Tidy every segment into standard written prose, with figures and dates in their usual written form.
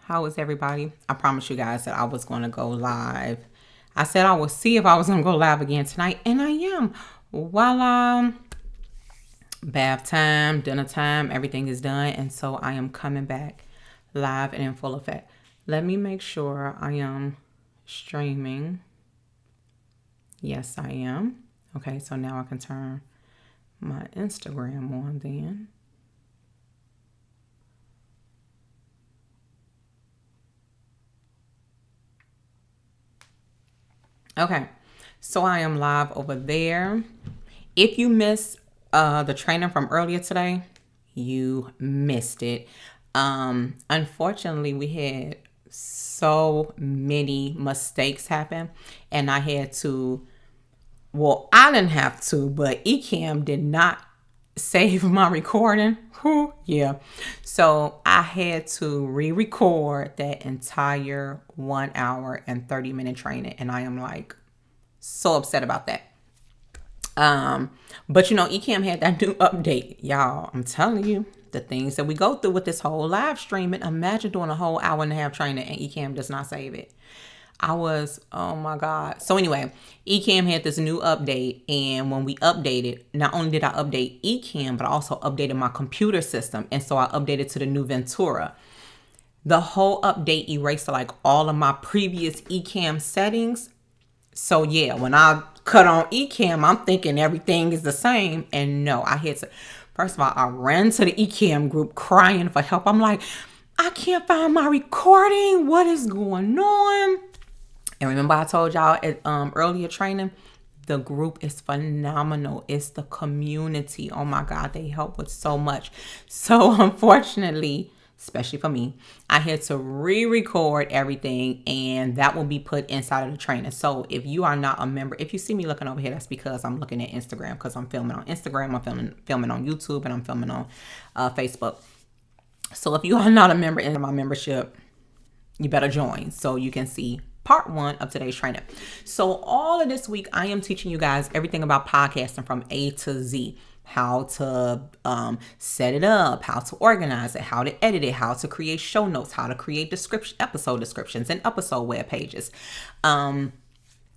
How is everybody? I promised you guys that I was going to go live. I said I would see if I was going to go live again tonight, and I am. While bath time, dinner time, everything is done, and so I am coming back live and in full effect. Let me make sure I am streaming. Yes, I am. Okay, so now I can turn my Instagram on then. Okay, so I am live over there. If you missed the training from earlier today, you missed it. Unfortunately, we had so many mistakes happen, and I had to. Well, I didn't have to, but Ecamm did not save my recording. Whew, yeah. So I had to re-record that entire 1 hour and 30-minute training. And I am like so upset about that. But Ecamm had that new update. Y'all, I'm telling you, the things that we go through with this whole live streaming, imagine doing a whole hour and a half training and Ecamm does not save it. Oh my God. So anyway, Ecamm had this new update, and when we updated, not only did I update Ecamm, but I also updated my computer system. And so I updated to the new Ventura. The whole update erased like all of my previous Ecamm settings. So yeah, when I cut on Ecamm, I'm thinking everything is the same. And no, first of all, I ran to the Ecamm group crying for help. I'm like, I can't find my recording. What is going on? And remember I told y'all at earlier training, the group is phenomenal. It's the community. Oh my God, they help with so much. So unfortunately, especially for me, I had to re-record everything, and that will be put inside of the training. So if you are not a member, if you see me looking over here, that's because I'm looking at Instagram, because I'm filming on Instagram, I'm filming on YouTube, and I'm filming on Facebook. So if you are not a member in my membership, you better join so you can see part 1 of today's training. So all of this week, I am teaching you guys everything about podcasting from A to Z. How to set it up, how to organize it, how to edit it, how to create show notes, how to create episode descriptions and episode web pages.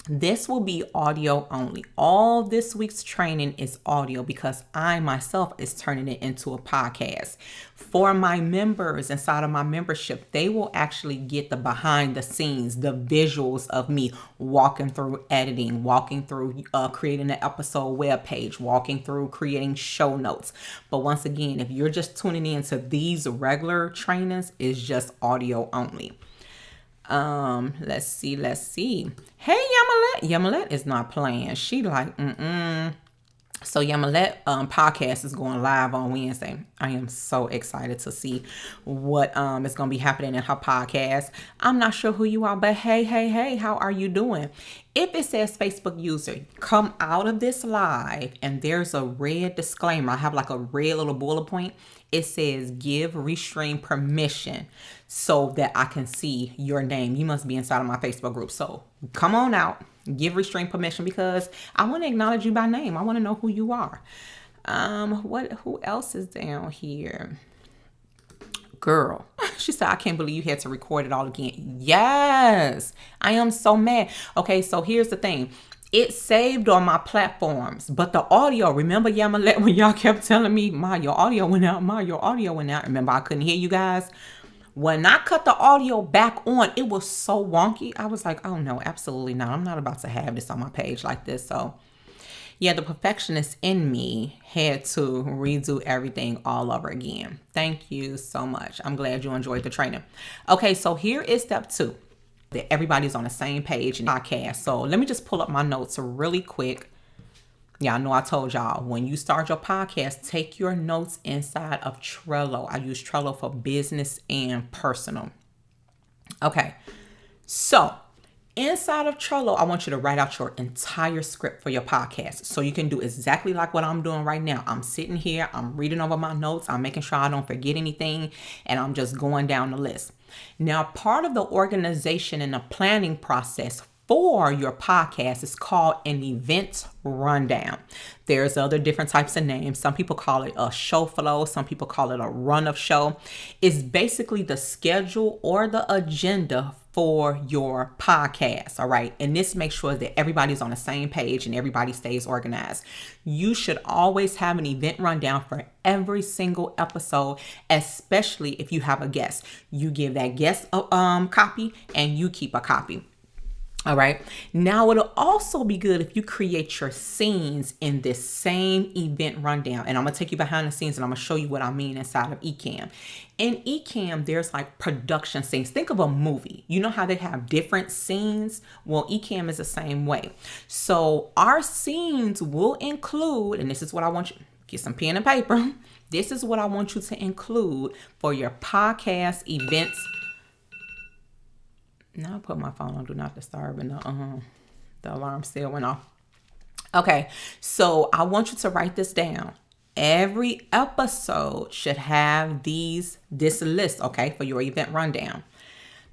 This will be audio only. All this week's training is audio because I myself is turning it into a podcast. For my members inside of my membership, they will actually get the behind the scenes, the visuals of me walking through editing, walking through creating an episode web page, walking through creating show notes. But once again, if you're just tuning into these regular trainings, it's just audio only. Let's see. Hey, Yamalet is not playing. She like, So Yamalet podcast is going live on Wednesday. I am so excited to see what is going to be happening in her podcast. I'm not sure who you are, but hey, how are you doing? If it says Facebook user, come out of this live and there's a red disclaimer. I have like a red little bullet point. It says give Restream permission so that I can see your name. You must be inside of my Facebook group. So come on out, give Restream permission because I want to acknowledge you by name. I want to know who you are. Who else is down here? Girl, she said, I can't believe you had to record it all again. Yes, I am so mad. Okay, so here's the thing. It saved on my platforms, but the audio, remember Yamalet when y'all kept telling me, Ma, your audio went out, Remember, I couldn't hear you guys. When I cut the audio back on, it was so wonky. I was like, oh no, absolutely not. I'm not about to have this on my page like this. So yeah, the perfectionist in me had to redo everything all over again. Thank you so much. I'm glad you enjoyed the training. Okay, so here is step 2. That everybody's on the same page in the podcast. So let me just pull up my notes really quick. Yeah, I know I told y'all, when you start your podcast, take your notes inside of Trello. I use Trello for business and personal. Okay, so inside of Trello, I want you to write out your entire script for your podcast. So you can do exactly like what I'm doing right now. I'm sitting here, I'm reading over my notes, I'm making sure I don't forget anything, and I'm just going down the list. Now, part of the organization and the planning process for your podcast is called an event rundown. There's other different types of names. Some people call it a show flow. Some people call it a run of show. It's basically the schedule or the agenda for your podcast. All right. And this makes sure that everybody's on the same page and everybody stays organized. You should always have an event rundown for every single episode, especially if you have a guest. You give that guest a copy and you keep a copy. All right. Now, it'll also be good if you create your scenes in this same event rundown. And I'm going to take you behind the scenes and I'm going to show you what I mean inside of Ecamm. In Ecamm, there's like production scenes. Think of a movie. You know how they have different scenes? Well, Ecamm is the same way. So our scenes will include, and this is what I want you, get some pen and paper. This is what I want you to include for your podcast events. Now I put my phone on do not disturb and the alarm still went off. Okay, so I want you to write this down. Every episode should have this list, okay, for your event rundown.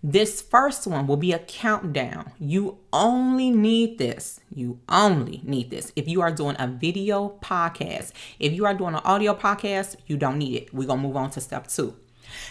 This first one will be a countdown. You only need this. You only need this if you are doing a video podcast. If you are doing an audio podcast, you don't need it. We're going to move on to step 2.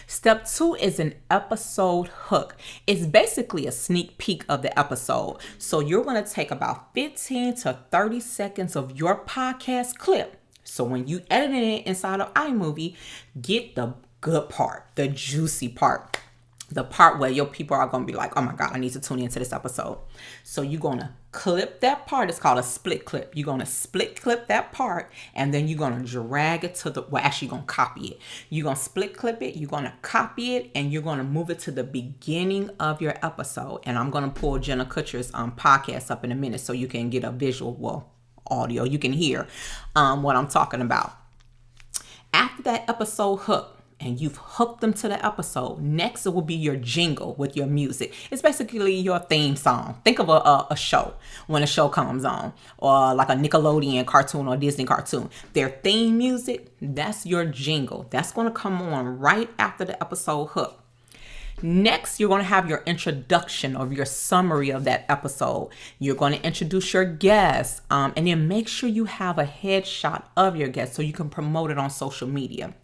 Step 2 is an episode hook. It's basically a sneak peek of the episode. So you're going to take about 15 to 30 seconds of your podcast clip. So when you edit it inside of iMovie, get the good part, the juicy part. The part where your people are going to be like, oh my God, I need to tune into this episode. So you're going to clip that part. It's called a split clip. You're going to split clip that part and then you're going to drag it to actually you're going to copy it. You're going to split clip it. You're going to copy it and you're going to move it to the beginning of your episode. And I'm going to pull Jenna Kutcher's podcast up in a minute so you can get a visual, audio. You can hear what I'm talking about. After that episode hook, and you've hooked them to the episode, next it will be your jingle with your music. It's basically your theme song. Think of a show when a show comes on, or like a Nickelodeon cartoon or Disney cartoon. Their theme music, that's your jingle. That's going to come on right after the episode hook. Next, you're going to have your introduction or your summary of that episode. You're going to introduce your guest, and then make sure you have a headshot of your guest so you can promote it on social media.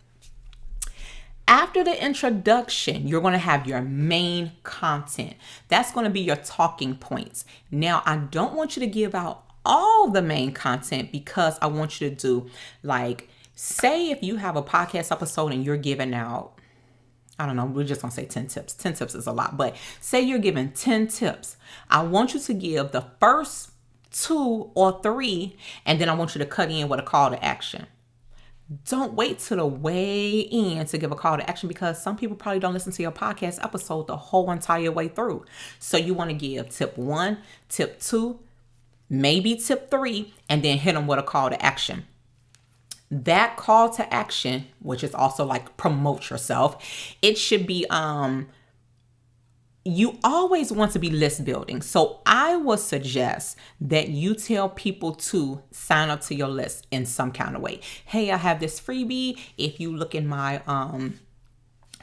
After the introduction, you're going to have your main content. That's going to be your talking points. Now, I don't want you to give out all the main content because I want you to do, like, say if you have a podcast episode and you're giving out, I don't know, we're just going to say 10 tips. 10 tips is a lot, but say you're giving 10 tips. I want you to give the first 2 or 3, and then I want you to cut in with a call to action. Don't wait till the way in to give a call to action because some people probably don't listen to your podcast episode the whole entire way through. So you want to give tip 1, tip 2, maybe tip 3, and then hit them with a call to action. That call to action, which is also like promote yourself, it should be you always want to be list building. So I would suggest that you tell people to sign up to your list in some kind of way. Hey, I have this freebie. If you look in my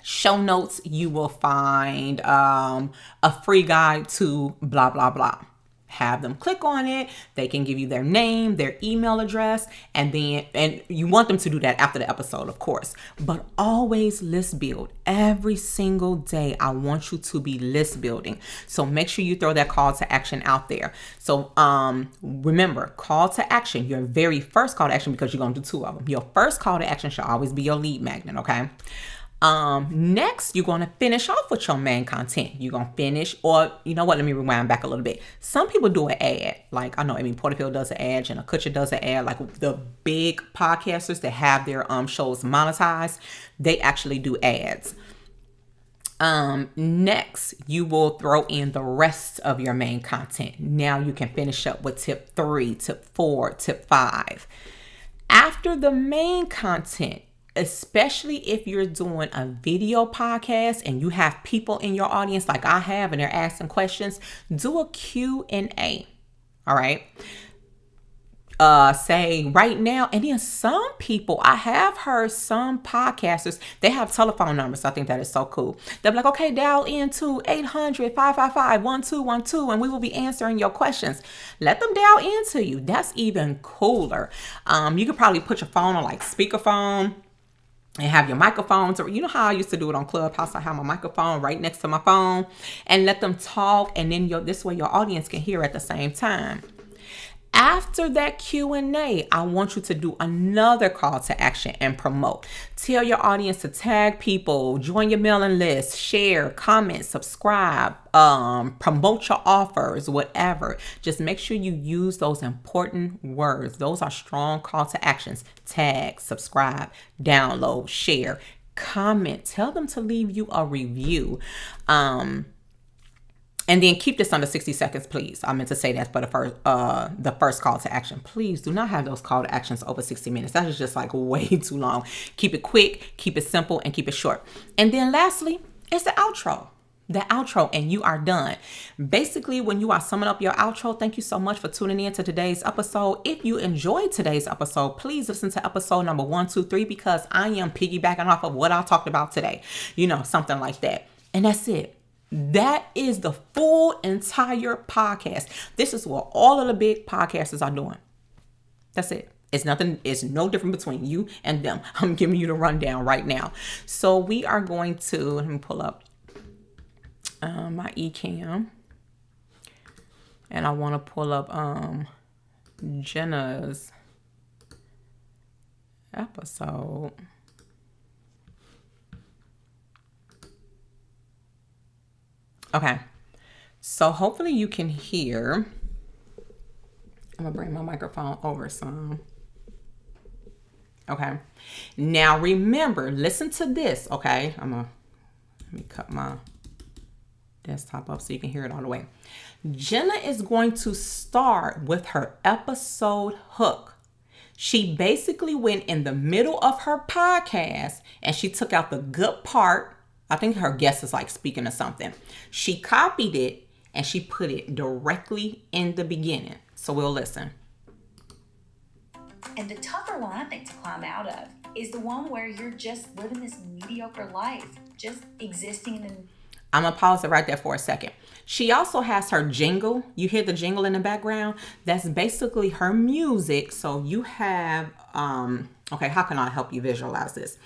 show notes, you will find a free guide to blah, blah, blah. Have them click on it. They can give you their name, their email address, and you want them to do that after the episode, of course. But always list build. Every single day, I want you to be list building. So make sure you throw that call to action out there. So remember, call to action, your very first call to action, because you're going to do 2 of them. Your first call to action should always be your lead magnet, okay? Next, you're going to finish off with your main content. You're going to finish, or you know what, let me rewind back a little bit. Some people do an ad. Like I know Amy Porterfield does an ad, Jenna Kutcher does an ad, like the big podcasters that have their shows monetized, they actually do ads. Next, you will throw in the rest of your main content. Now you can finish up with tip 3, tip 4, tip 5. After the main content, especially if you're doing a video podcast and you have people in your audience like I have and they're asking questions, do a Q&A. All right. say right now. And then some people, I have heard some podcasters, they have telephone numbers. I think that is so cool. They'll be like, okay, dial into 800-555-1212 and we will be answering your questions. Let them dial into you. That's even cooler. You could probably put your phone on like speakerphone and have your microphones, or you know how I used to do it on Clubhouse. I have my microphone right next to my phone and let them talk, and then this way your audience can hear at the same time. After that Q&A, I want you to do another call to action and promote. Tell your audience to tag people, join your mailing list, share, comment, subscribe, promote your offers, whatever. Just make sure you use those important words. Those are strong call to actions. Tag, subscribe, download, share, comment. Tell them to leave you a review. And then keep this under 60 seconds, please. I meant to say that for the first call to action. Please do not have those call to actions over 60 minutes. That is just like way too long. Keep it quick, keep it simple, and keep it short. And then lastly, it's the outro. The outro, and you are done. Basically, when you are summing up your outro, thank you so much for tuning in to today's episode. If you enjoyed today's episode, please listen to episode number 123 because I am piggybacking off of what I talked about today. You know, something like that. And that's it. That is the full entire podcast. This is what all of the big podcasters are doing. That's it. It's nothing. It's no different between you and them. I'm giving you the rundown right now. So we are going to, let me pull up my eCam. And I want to pull up Jenna's episode. Okay, so hopefully you can hear. I'm gonna bring my microphone over some. Okay, now remember, listen to this. Okay, let me cut my desktop up so you can hear it all the way. Jenna is going to start with her episode hook. She basically went in the middle of her podcast and she took out the good part. I think her guest is like speaking or something. She copied it and she put it directly in the beginning. So we'll listen. And the tougher one, I think, to climb out of is the one where you're just living this mediocre life, just existing in. I'm going to pause it right there for a second. She also has her jingle. You hear the jingle in the background? That's basically her music. So you have, okay, how can I help you visualize this?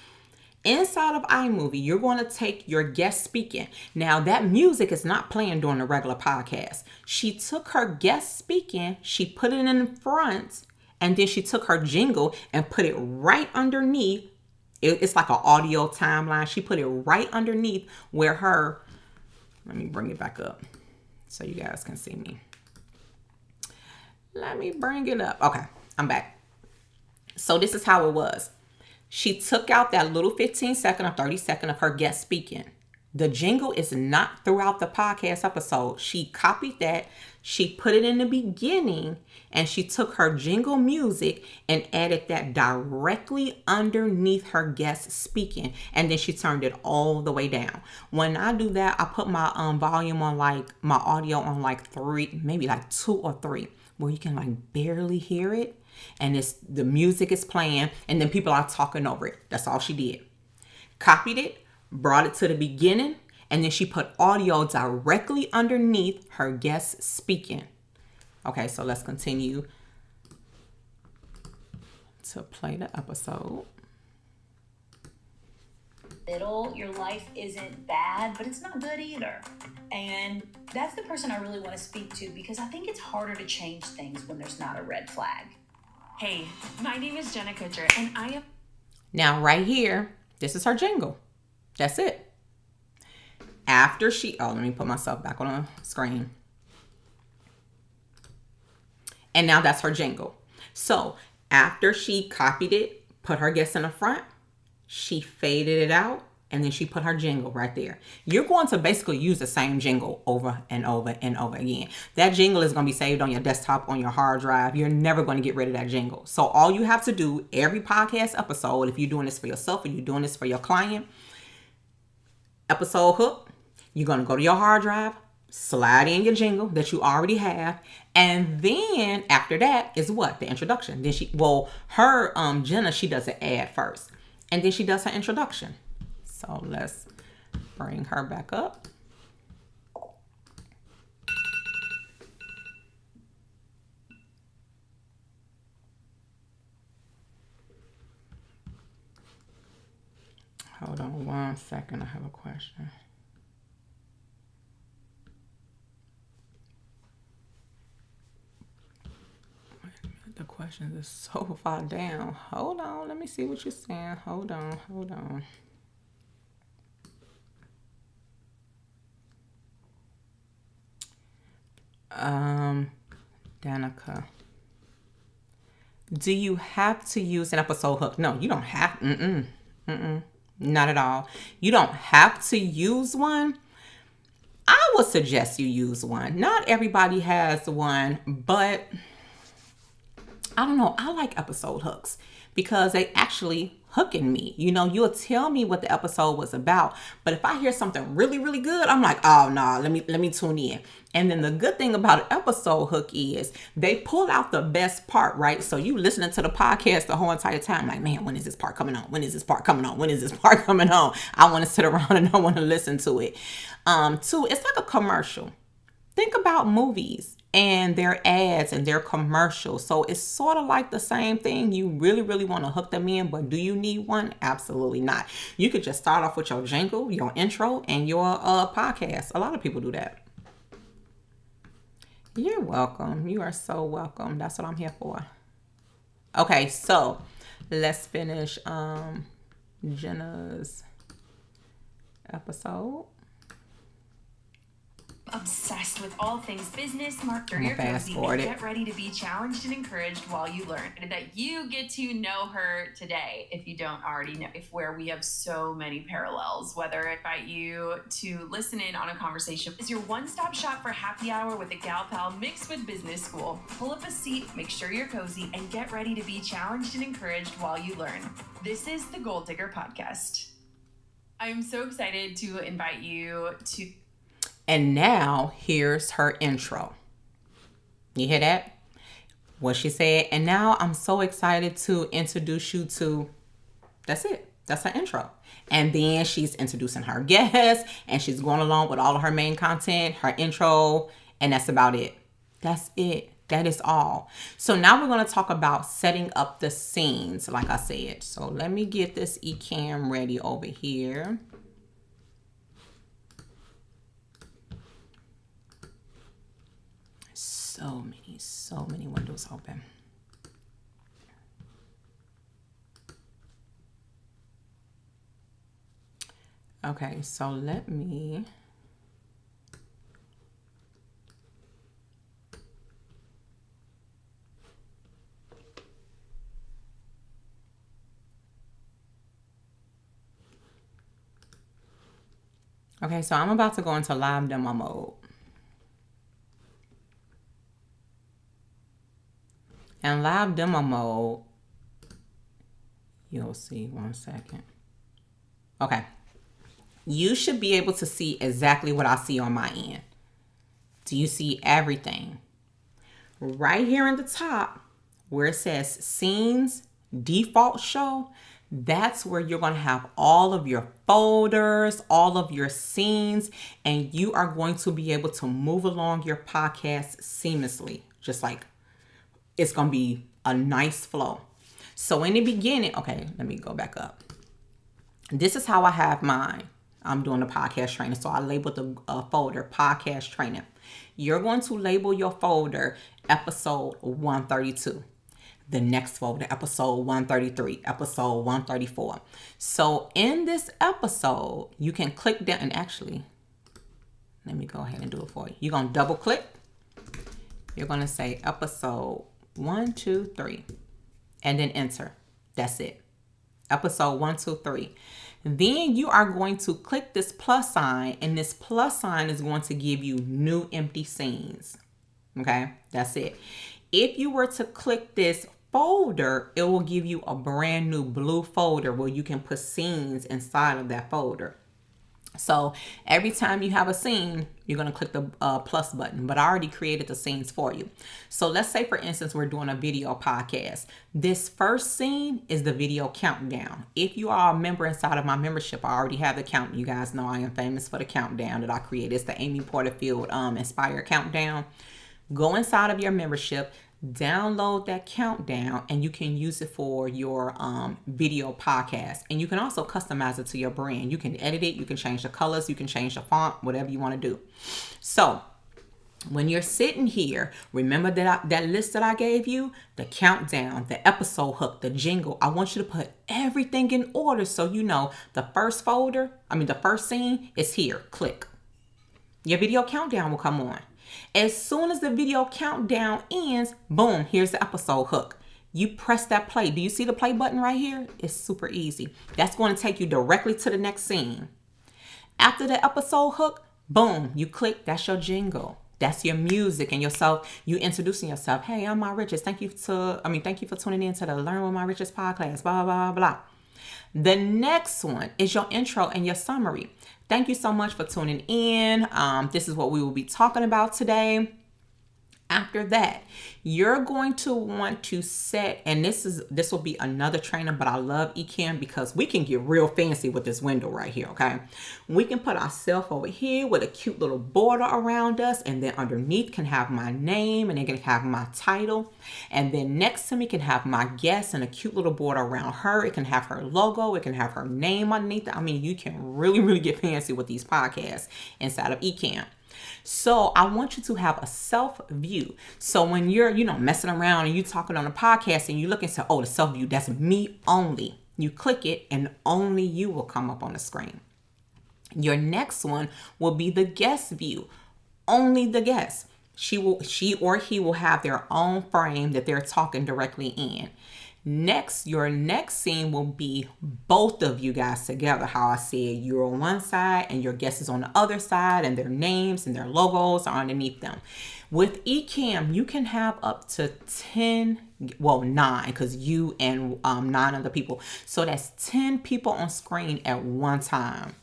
Inside of iMovie, you're going to take your guest speaking. Now, that music is not playing during the regular podcast. She took her guest speaking, she put it in front, and then she took her jingle and put it right underneath. It's like an audio timeline. She put it right underneath where her, let me bring it back up so you guys can see me. Let me bring it up. Okay, I'm back. So this is how it was. She took out that little 15 second or 30 second of her guest speaking. The jingle is not throughout the podcast episode. She copied that. She put it in the beginning and she took her jingle music and added that directly underneath her guest speaking. And then she turned it all the way down. When I do that, I put my volume on like my audio on like 3, maybe like 2 or 3, where you can like barely hear it. And the music is playing and then people are talking over it. That's all she did. Copied it, brought it to the beginning, and then she put audio directly underneath her guest speaking. Okay, so let's continue to play the episode. Your life isn't bad, but it's not good either. And that's the person I really want to speak to because I think it's harder to change things when there's not a red flag. Hey, my name is Jenna Kutcher, and I am... Now, right here, this is her jingle. That's it. After she... Oh, let me put myself back on the screen. And now that's her jingle. So, after she copied it, put her guest in the front, she faded it out, and then she put her jingle right there. You're going to basically use the same jingle over and over and over again. That jingle is going to be saved on your desktop, on your hard drive. You're never going to get rid of that jingle. So all you have to do, every podcast episode, if you're doing this for yourself or you're doing this for your client, episode hook, you're going to go to your hard drive, slide in your jingle that you already have, and then after that is what? The introduction. Then Jenna, she does an ad first, and then she does her introduction. So let's bring her back up. Hold on 1 second, I have a question. The question is so far down. Hold on, let me see what you're saying. Hold on. Danica. Do you have to use an episode hook? No, you don't have. Not at all. You don't have to use one. I would suggest you use one. Not everybody has one, but I don't know. I like episode hooks because they actually hooking me. You know, you'll tell me what the episode was about, but if I hear something really, really good, I'm like, oh no, let me tune in. And then the good thing about an episode hook is they pull out the best part, right? So you listening to the podcast the whole entire time, like, man, when is this part coming on? When is this part coming on? When is this part coming on? I want to sit around and I want to listen to it. Two, it's like a commercial. Think about movies and their ads and their commercials. So it's sort of like the same thing. You really, really want to hook them in, but do you need one? Absolutely not. You could just start off with your jingle, your intro, and your podcast. A lot of people do that. You're welcome. You are so welcome. That's what I'm here for. Okay, so let's finish Jenna's episode. Obsessed with all things business, market your cozy, and get ready to be challenged and encouraged while you learn. And that you get to know her today, if you don't already know, where we have so many parallels. Whether I invite you to listen in on a conversation is your one-stop shop for happy hour with a gal pal mixed with business school. Pull up a seat, make sure you're cozy, and get ready to be challenged and encouraged while you learn. This is the Goal Digger Podcast. I'm so excited to invite you to. And now here's her intro. You hear that? What she said. And now I'm so excited to introduce you to, that's it. That's her intro. And then she's introducing her guests and she's going along with all of her main content, her intro, and that's about it. That's it. That is all. So now we're going to talk about setting up the scenes, like I said. So let me get this eCam ready over here. So many windows open. Okay, so let me Okay, so I'm about to go into live demo mode. And live demo mode, you'll see 1 second. Okay. You should be able to see exactly what I see on my end. Do you see everything? Right here in the top, where it says scenes, default show, that's where you're going to have all of your folders, all of your scenes, and you are going to be able to move along your podcast seamlessly, just like it's going to be a nice flow. So in the beginning, okay, let me go back up. This is how I have mine. I'm doing the podcast training. So I labeled the folder podcast training. You're going to label your folder episode 132. The next folder, episode 133, episode 134. So in this episode, you can click down and actually, let me go ahead and do it for you. You're going to double click. You're going to say episode 1, 2, 3, and then enter. That's it. Episode 1, 2, 3. Then you are going to click this plus sign, and this plus sign is going to give you new empty scenes. Okay, that's it. If you were to click this folder, it will give you a brand new blue folder where you can put scenes inside of that folder. So every time you have a scene, you're going to click the plus button, but I already created the scenes for you. So let's say, for instance, we're doing a video podcast. This first scene is the video countdown. If you are a member inside of my membership, I already have the count. You guys know I am famous for the countdown that I created. It's the Amy Porterfield Inspire Countdown. Go inside of your membership, download that countdown, and you can use it for your video podcast. And you can also customize it to your brand. You can edit it, you can change the colors, you can change the font, whatever you want to do. So when you're sitting here, remember that list that I gave you, the countdown, the episode hook, the jingle. I want you to put everything in order so you know the first scene is here. Click. Your video countdown will come on. As soon as the video countdown ends, boom, here's the episode hook. You press that play. Do you see the play button right here? It's super easy. That's going to take you directly to the next scene. After the episode hook, boom, you click. That's your jingle. That's your music and yourself. You introducing yourself. Hey, I'm My Richest. Thank you for tuning in to the Learn with My Richest podcast. Blah, blah, blah. The next one is your intro and your summary. Thank you so much for tuning in. This is what we will be talking about today. After that, you're going to want to set, and this will be another trainer, but I love Ecamm because we can get real fancy with this window right here, okay? We can put ourselves over here with a cute little border around us, and then underneath can have my name, and then can have my title, and then next to me can have my guest and a cute little border around her. It can have her logo, it can have her name underneath it. I mean, you can really, really get fancy with these podcasts inside of Ecamm. So I want you to have a self view. So when you're, messing around and you talking on a podcast and you look and say, oh, the self view, that's me only. You click it and only you will come up on the screen. Your next one will be the guest view. Only the guest. She or he will have their own frame that they're talking directly in. Next, your next scene will be both of you guys together. How I said, you're on one side and your guest is on the other side, and their names and their logos are underneath them. With Ecamm, you can have up to 9, because you and 9 other people. So that's 10 people on screen at one time.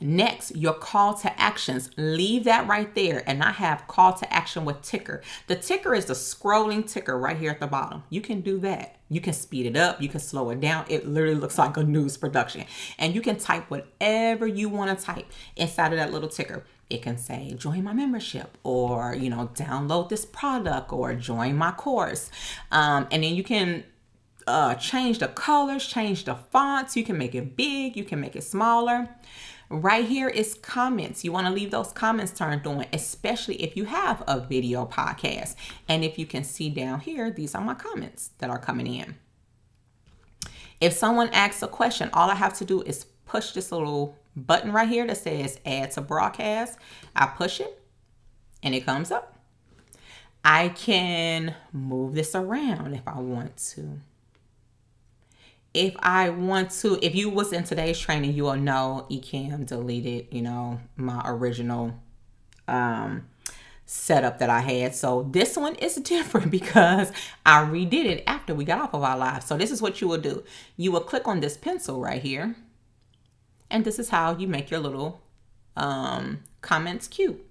Next, your call to actions. Leave that right there. And I have call to action with ticker. The ticker is the scrolling ticker right here at the bottom. You can do that. You can speed it up. You can slow it down. It literally looks like a news production. And you can type whatever you want to type inside of that little ticker. It can say, join my membership, or, download this product, or join my course. And then you can change the colors, change the fonts. You can make it big. You can make it smaller. Right here is comments. You want to leave those comments turned on, especially if you have a video podcast. And if you can see down here, these are my comments that are coming in. If someone asks a question, all I have to do is push this little button right here that says add to broadcast. I push it and it comes up. I can move this around if I want to. If you was in today's training, you will know Ecamm deleted, my original setup that I had. So this one is different because I redid it after we got off of our live. So this is what you will do. You will click on this pencil right here. And this is how you make your little comments cute.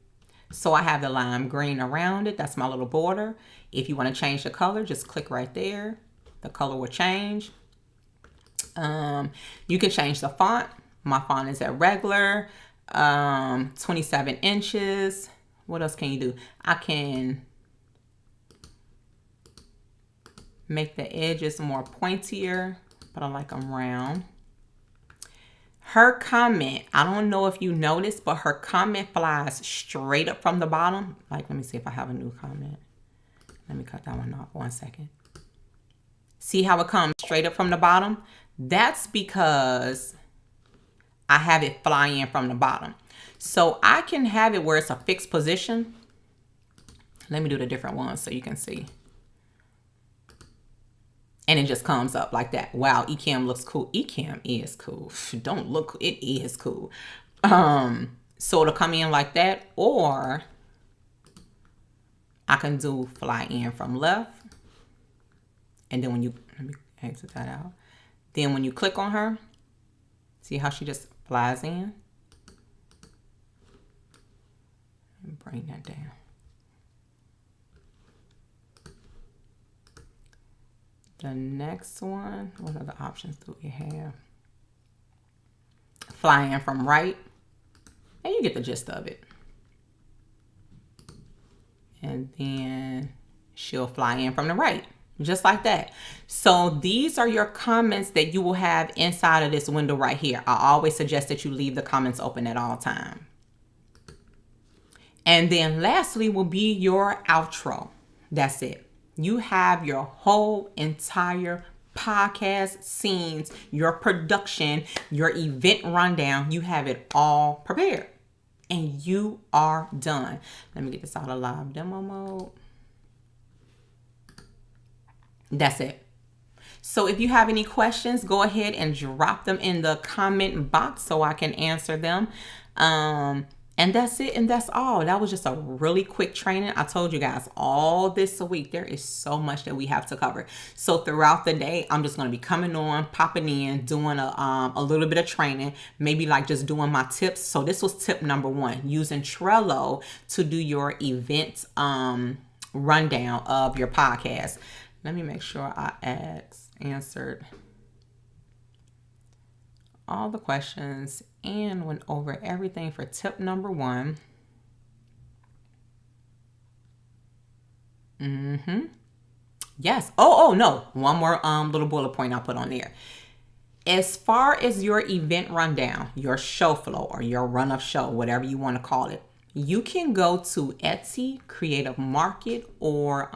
So I have the lime green around it. That's my little border. If you want to change the color, just click right there. The color will change. You can change the font. My font is at regular, 27 inches. What else can you do? I can make the edges more pointier, but I like them round. Her comment, I don't know if you noticed, but her comment flies straight up from the bottom. Let me see if I have a new comment. Let me cut that one off 1 second. See how it comes straight up from the bottom? That's because I have it fly in from the bottom. So I can have it where it's a fixed position. Let me do the different ones so you can see. And it just comes up like that. Wow, Ecamm looks cool. Ecamm is cool. Don't look, it is cool. So it'll come in like that, or I can do fly in from left. And then let me exit that out. Then when you click on her, see how she just flies in. And bring that down. The next one, what other options do we have? Fly in from right. And you get the gist of it. And then she'll fly in from the right. Just like that. So these are your comments that you will have inside of this window right here. I always suggest that you leave the comments open at all times. And then lastly will be your outro. That's it. You have your whole entire podcast scenes, your production, your event rundown. You have it all prepared. And you are done. Let me get this out of live demo mode. That's it. So if you have any questions, go ahead and drop them in the comment box so I can answer them. And that's it, and that's all. That was just a really quick training. I told you guys all this week, there is so much that we have to cover. So throughout the day, I'm just going to be coming on, popping in, doing a little bit of training, maybe like just doing my tips. So this was tip number 1, using Trello to do your event rundown of your podcast. Let me make sure I answered all the questions and went over everything for tip number 1. Yes. Oh no. One more little bullet point I'll put on there. As far as your event rundown, your show flow or your run of show, whatever you want to call it, you can go to Etsy, Creative Market, or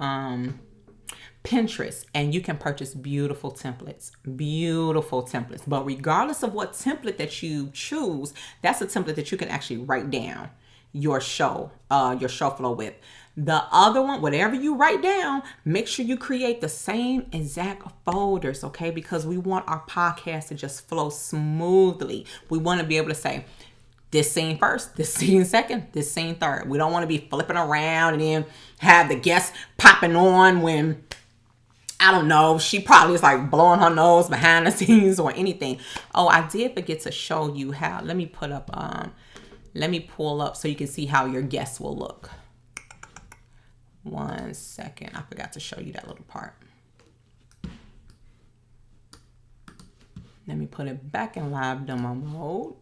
Pinterest, and you can purchase beautiful templates. But regardless of what template that you choose, that's a template that you can actually write down your show flow with. The other one, whatever you write down, make sure you create the same exact folders, okay? Because we want our podcast to just flow smoothly. We want to be able to say, this scene first, this scene second, this scene third. We don't want to be flipping around and then have the guests popping on when, I don't know, she probably is like blowing her nose behind the scenes or anything. Oh, I did forget to show you how. Let me pull up so you can see how your guests will look. 1 second. I forgot to show you that little part. Let me put it back in live demo mode.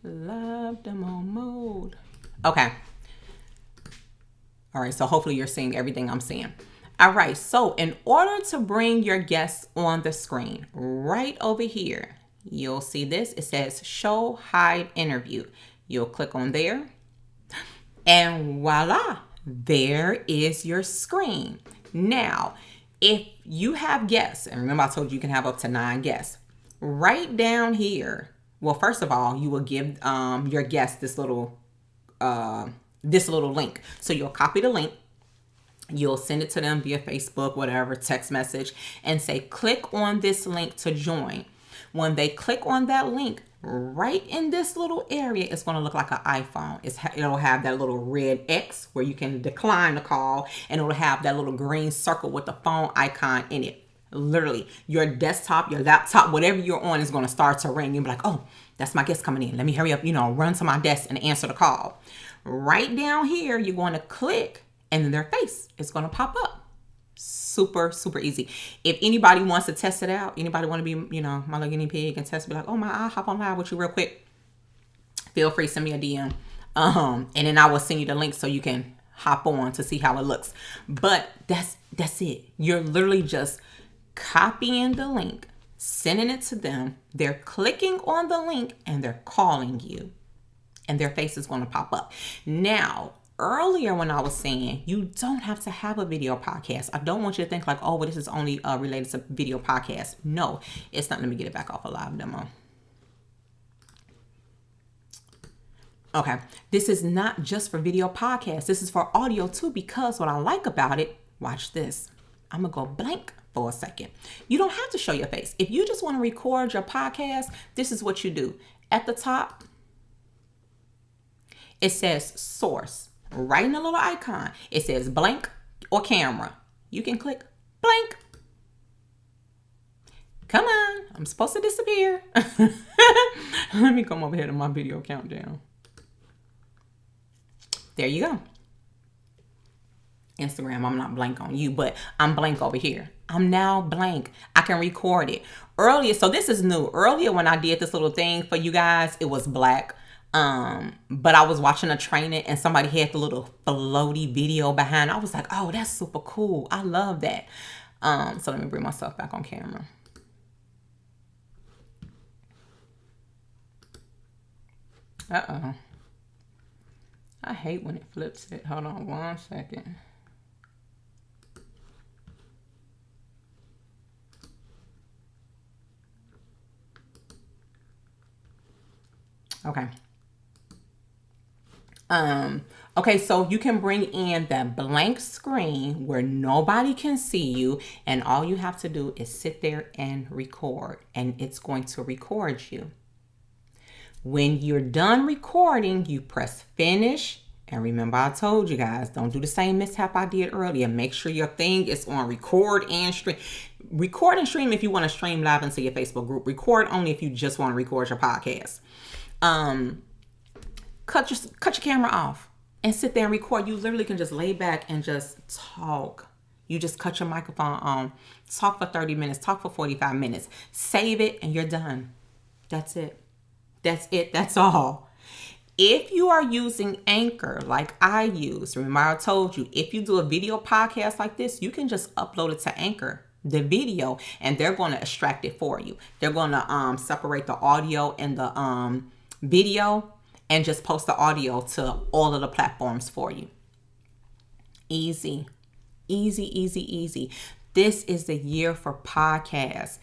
Live demo mode. Okay. All right. So hopefully you're seeing everything I'm seeing. All right. So in order to bring your guests on the screen, right over here, you'll see this. It says show, hide, interview. You'll click on there. And voila, there is your screen. Now, if you have guests, and remember I told you can have up to 9 guests, right down here. Well, first of all, you will give your guests this little link. So you'll copy the link. You'll send it to them via Facebook, whatever, text message, and say, click on this link to join. When they click on that link, right in this little area, it's going to look like an iPhone. It'll have that little red X where you can decline the call, and it'll have that little green circle with the phone icon in it. Literally, your desktop, your laptop, whatever you're on is going to start to ring. You'll be like, oh, that's my guest coming in. Let me hurry up, run to my desk and answer the call. Right down here, you're going to click, and then their face is going to pop up. Super, super easy. If anybody wants to test it out, anybody want to be, my little guinea pig and test, be like, oh I'll hop on live with you real quick. Feel free, send me a DM. And then I will send you the link so you can hop on to see how it looks. But that's it. You're literally just copying the link, sending it to them. They're clicking on the link and they're calling you, and their face is going to pop up. Now, earlier when I was saying you don't have to have a video podcast, I don't want you to think like, oh, well, this is only related to video podcast. No, it's not. Let me get it back off a live demo. Okay, this is not just for video podcasts. This is for audio too, because what I like about it, watch this. I'm going to go blank for a second. You don't have to show your face. If you just want to record your podcast, this is what you do. At the top, it says source. Right in the little icon, it says blank or camera. You can click Blank. Come on. I'm supposed to disappear. Let me come over here to my video countdown. There you go. Instagram, I'm not blank on you, but I'm blank over here. I'm now blank. I can record it. Earlier, so this is new. Earlier when I did this little thing for you guys, it was black. But I was watching a training and somebody had the little floaty video behind. I was like, oh, that's super cool. I love that. So let me bring myself back on camera. Uh-oh. I hate when it flips it. Hold on 1 second. Okay. Okay, so you can bring in that blank screen where nobody can see you, and all you have to do is sit there and record, and it's going to record you. When you're done recording, you press finish. And remember, I told you guys, don't do the same mishap I did earlier. Make sure your thing is on record and stream. Record and stream if you want to stream live into your Facebook group. Record only if you just want to record your podcast. Cut your camera off and sit there and record. You literally can just lay back and just talk. You just cut your microphone on. Talk for 30 minutes. Talk for 45 minutes. Save it and you're done. That's it. That's it. That's all. If you are using Anchor like I use, remember I told you, if you do a video podcast like this, you can just upload it to Anchor, the video, and they're going to extract it for you. They're going to separate the audio and the video and just post the audio to all of the platforms for you. Easy, easy, easy, easy. This is the year for podcasts.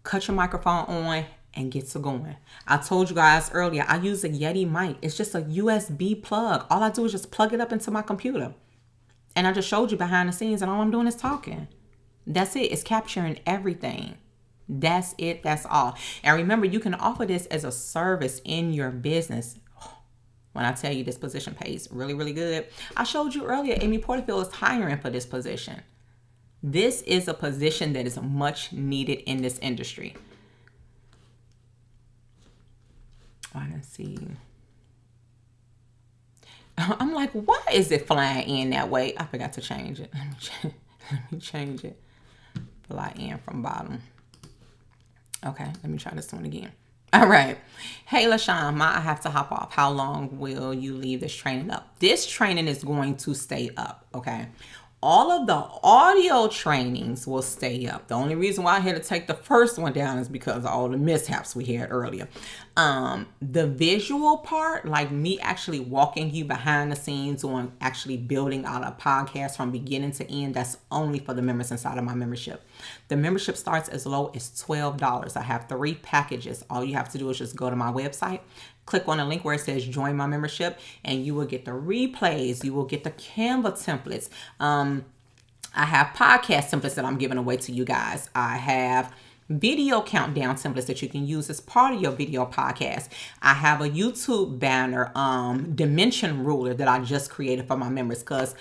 Cut your microphone on and get to going. I told you guys earlier, I use a Yeti mic. It's just a USB plug. All I do is just plug it up into my computer. And I just showed you behind the scenes, and all I'm doing is talking. That's it. It's capturing everything. That's it. That's all. And remember, you can offer this as a service in your business. When I tell you this position pays really, really good. I showed you earlier, Amy Porterfield is hiring for this position. This is a position that is much needed in this industry. Let's see. I'm like, why is it flying in that way? I forgot to change it. Let me change it. Fly in from bottom. Okay, let me try this one again. All right. Hey, LaShawn, I have to hop off. How long will you leave this training up? This training is going to stay up, okay? All of the audio trainings will stay up. The only reason why I had to take the first one down is because of all the mishaps we had earlier. The visual part, like me actually walking you behind the scenes on actually building out a podcast from beginning to end, that's only for the members inside of my membership. The membership starts as low as $12. I have 3 packages. All you have to do is just go to my website, click on the link where it says join my membership, and you will get the replays. You will get the Canva templates. I have podcast templates that I'm giving away to you guys. I have video countdown templates that you can use as part of your video podcast. I have a YouTube banner dimension ruler that I just created for my members, because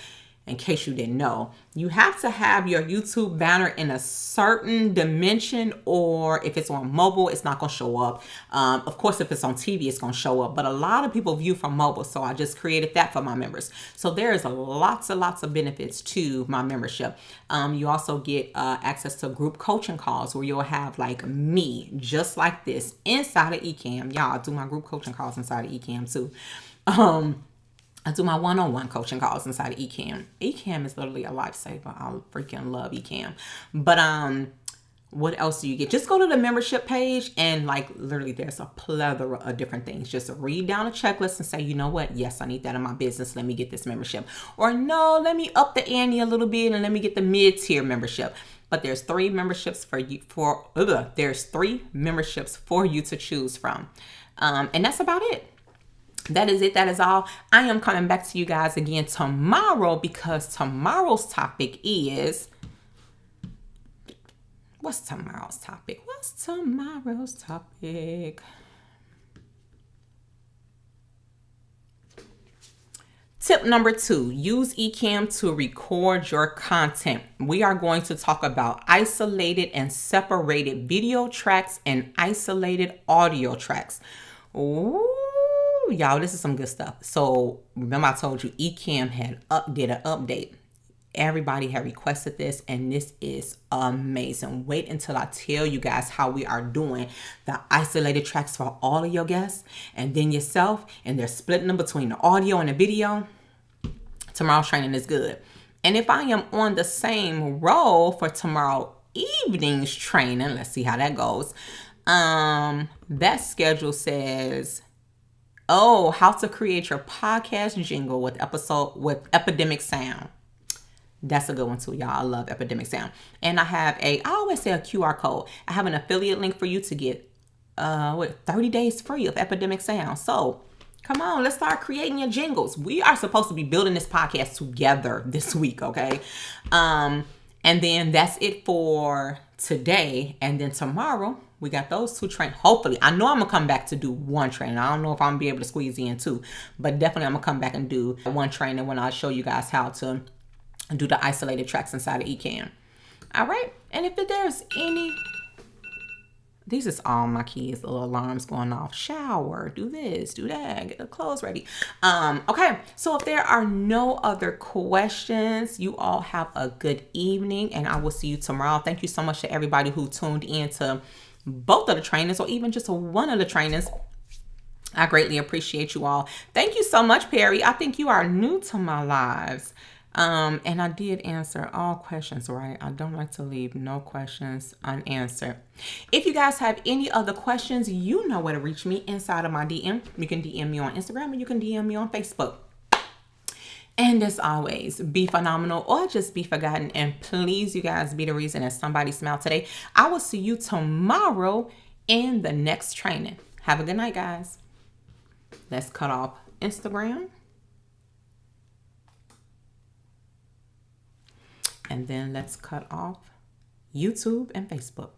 in case you didn't know, you have to have your YouTube banner in a certain dimension, or if it's on mobile, it's not going to show up. Of course, if it's on TV, it's going to show up, but a lot of people view from mobile, so I just created that for my members. So there is lots and lots of benefits to my membership. You also get access to group coaching calls where you'll have like me, just like this, inside of eCam. Y'all, I do my group coaching calls inside of eCam too. I do my one-on-one coaching calls inside of eCam. eCam is literally a lifesaver. I freaking love eCam. But what else do you get? Just go to the membership page, and like literally there's a plethora of different things. Just read down a checklist and say, you know what? Yes, I need that in my business. Let me get this membership. Or no, let me up the ante a little bit and let me get the mid-tier membership. But there's 3 memberships for you there's 3 memberships for you to choose from. And that's about it. That is it. That is all. I am coming back to you guys again tomorrow, because tomorrow's topic is... What's tomorrow's topic? Tip number 2, use Ecamm to record your content. We are going to talk about isolated and separated video tracks and isolated audio tracks. Ooh, y'all, this is some good stuff. So remember I told you Ecamm did an update. Everybody had requested this, and this is amazing. Wait until I tell you guys how we are doing the isolated tracks for all of your guests and then yourself, and they're splitting them between the audio and the video. Tomorrow's training is good. And if I am on the same roll for tomorrow evening's training, let's see how that goes. That schedule says, how to create your podcast jingle with epidemic sound. That's a good one too, y'all. I love epidemic sound. And I have I always say a QR code. I have an affiliate link for you to get 30 days free of epidemic sound. So come on, let's start creating your jingles. We are supposed to be building this podcast together this week, okay? And then that's it for today. And then tomorrow, we got those 2 trainings. Hopefully, I know I'm going to come back to do 1 training. I don't know if I'm going to be able to squeeze in 2. But definitely, I'm going to come back and do 1 training when I show you guys how to do the isolated tracks inside of Ecamm. All right. And if there's any... These is all my kids' little alarms going off. Shower, do this, do that, get the clothes ready. Okay, so if there are no other questions, you all have a good evening, and I will see you tomorrow. Thank you so much to everybody who tuned in to both of the trainings or even just one of the trainings. I greatly appreciate you all. Thank you so much, Perry. I think you are new to my lives. And I did answer all questions, right? I don't like to leave no questions unanswered. If you guys have any other questions, you know where to reach me inside of my DM. You can DM me on Instagram or you can DM me on Facebook. And as always, be phenomenal or just be forgotten. And please, you guys, be the reason that somebody smiled today. I will see you tomorrow in the next training. Have a good night, guys. Let's cut off Instagram. And then let's cut off YouTube and Facebook.